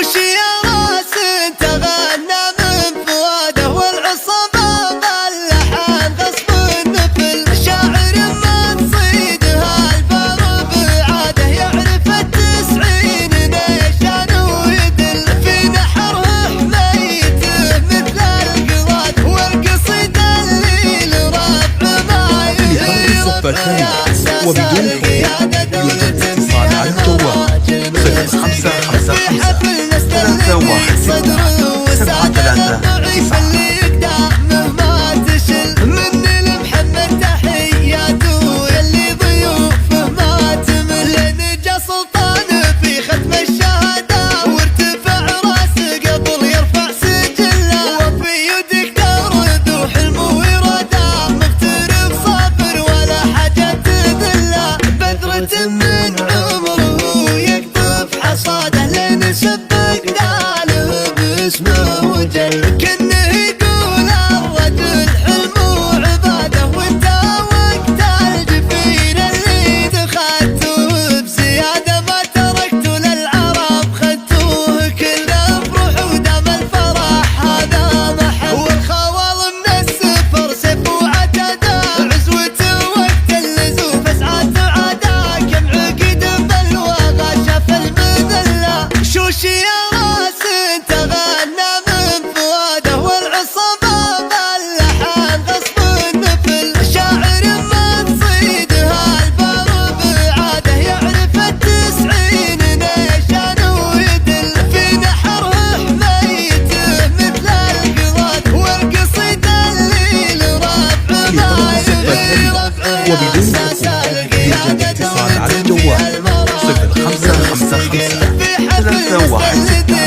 شوشي يا راس تغنى من فواده والعصابة باللحن غصب النفل. شاعر ما تصيدها البر بعاده يعرف التسعين نيشان ويدل في نحره حميته مثل القراد والقصيدة اللي لرفع ما يهيرف وبدون حقوق يوجد اتصال على الجوال 0555 مهما تشل مني لمحمد تحياته يلي ضيوفه ما تمل. نجا سلطان في ختم الشهادة وارتفع راسه قبل يرفع سجله. وفي دكتور ذو حلم وإرادة مغترب صابر ولا حاجة تذله. بذرة من عمره يقطف حصاده لين سبق داله باسمه وجل. كنه يقول الرجل حلم وعباده وانت وقت الجفين اللي دخلته بزيادة ما تركته للعرب خدتوه كله بروح ودم الفرح هذا محل. والخوال من السفر سيف وعتده عزوته وقت اللزوم اسعاد وعاده كم عقد بالوغى شاف المذله. شوشي يا راس تغنى من فواده والعصابة باللحن غصب النفل. شاعر ما تصيدها البر بعاده يعرف التسعين نيشان ويدل في نحره حميته مثل القراد والقصيدة اللي لرفع ما يهيرف. وبدون حقوق يوجد اتصال على الجوال 0555 316